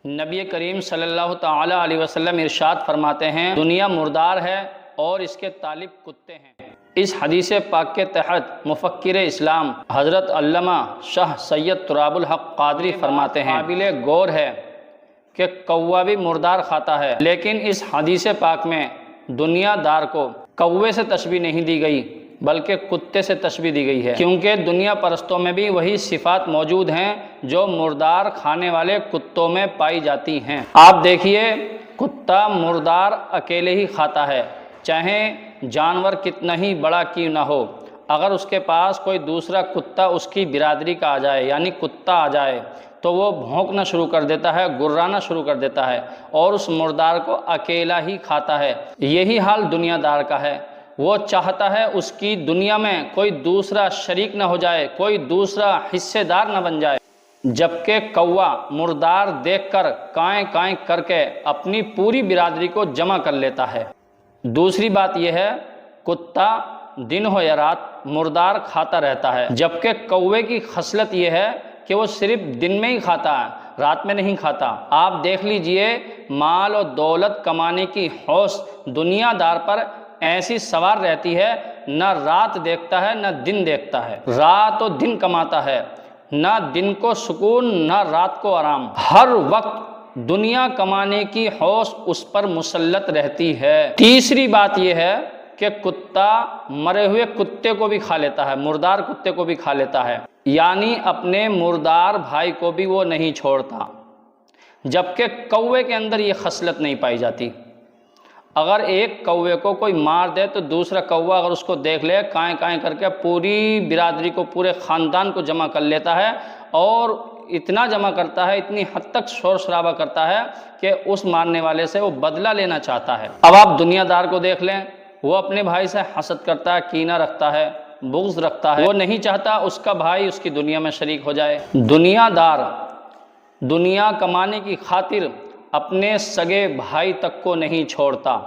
نبی کریم صلی اللہ تعالی علیہ وسلم ارشاد فرماتے ہیں دنیا مردار ہے اور اس کے طالب کتے ہیں۔ اس حدیث پاک کے تحت مفکر اسلام حضرت علامہ شاہ سید تراب الحق قادری فرماتے ہیں قابل غور ہے کہ کوا بھی مردار کھاتا ہے، لیکن اس حدیث پاک میں دنیا دار کو کوے سے تشبیہ نہیں دی گئی بلکہ کتے سے تشبیہ دی گئی ہے، کیونکہ دنیا پرستوں میں بھی وہی صفات موجود ہیں جو مردار کھانے والے کتوں میں پائی جاتی ہیں۔ آپ دیکھیے، کتا مردار اکیلے ہی کھاتا ہے، چاہے جانور کتنا ہی بڑا کیوں نہ ہو۔ اگر اس کے پاس کوئی دوسرا کتا اس کی برادری کا آ جائے، یعنی کتا آ جائے، تو وہ بھونکنا شروع کر دیتا ہے، گرانا شروع کر دیتا ہے اور اس مردار کو اکیلا ہی کھاتا ہے۔ یہی حال دنیا دار کا ہے، وہ چاہتا ہے اس کی دنیا میں کوئی دوسرا شریک نہ ہو جائے، کوئی دوسرا حصے دار نہ بن جائے، جبکہ کوا مردار دیکھ کر کائیں کائیں کر کے اپنی پوری برادری کو جمع کر لیتا ہے۔ دوسری بات یہ ہے، کتا دن ہو یا رات مردار کھاتا رہتا ہے، جبکہ کوے کی خصلت یہ ہے کہ وہ صرف دن میں ہی کھاتا ہے، رات میں نہیں کھاتا۔ آپ دیکھ لیجئے، مال و دولت کمانے کی ہوش دنیا دار پر ایسی سوار رہتی ہے، نہ رات دیکھتا ہے نہ دن دیکھتا ہے، رات و دن کماتا ہے، نہ دن کو سکون نہ رات کو آرام، ہر وقت دنیا کمانے کی ہوش اس پر مسلط رہتی ہے۔ تیسری بات یہ ہے کہ کتا مرے ہوئے کتے کو بھی کھا لیتا ہے، مردار کتے کو بھی کھا لیتا ہے، یعنی اپنے مردار بھائی کو بھی وہ نہیں چھوڑتا، جبکہ کوے کے اندر یہ خصلت نہیں پائی جاتی۔ اگر ایک کوے کو کوئی مار دے تو دوسرا کوا اگر اس کو دیکھ لے، کائیں کائیں کر کے پوری برادری کو، پورے خاندان کو جمع کر لیتا ہے، اور اتنا جمع کرتا ہے، اتنی حد تک شور شرابہ کرتا ہے کہ اس مارنے والے سے وہ بدلہ لینا چاہتا ہے۔ اب آپ دنیا دار کو دیکھ لیں، وہ اپنے بھائی سے حسد کرتا ہے، کینہ رکھتا ہے، بغض رکھتا ہے، وہ نہیں چاہتا اس کا بھائی اس کی دنیا میں شریک ہو جائے۔ دنیا دار دنیا کمانے کی خاطر اپنے سگے بھائی تک کو نہیں چھوڑتا۔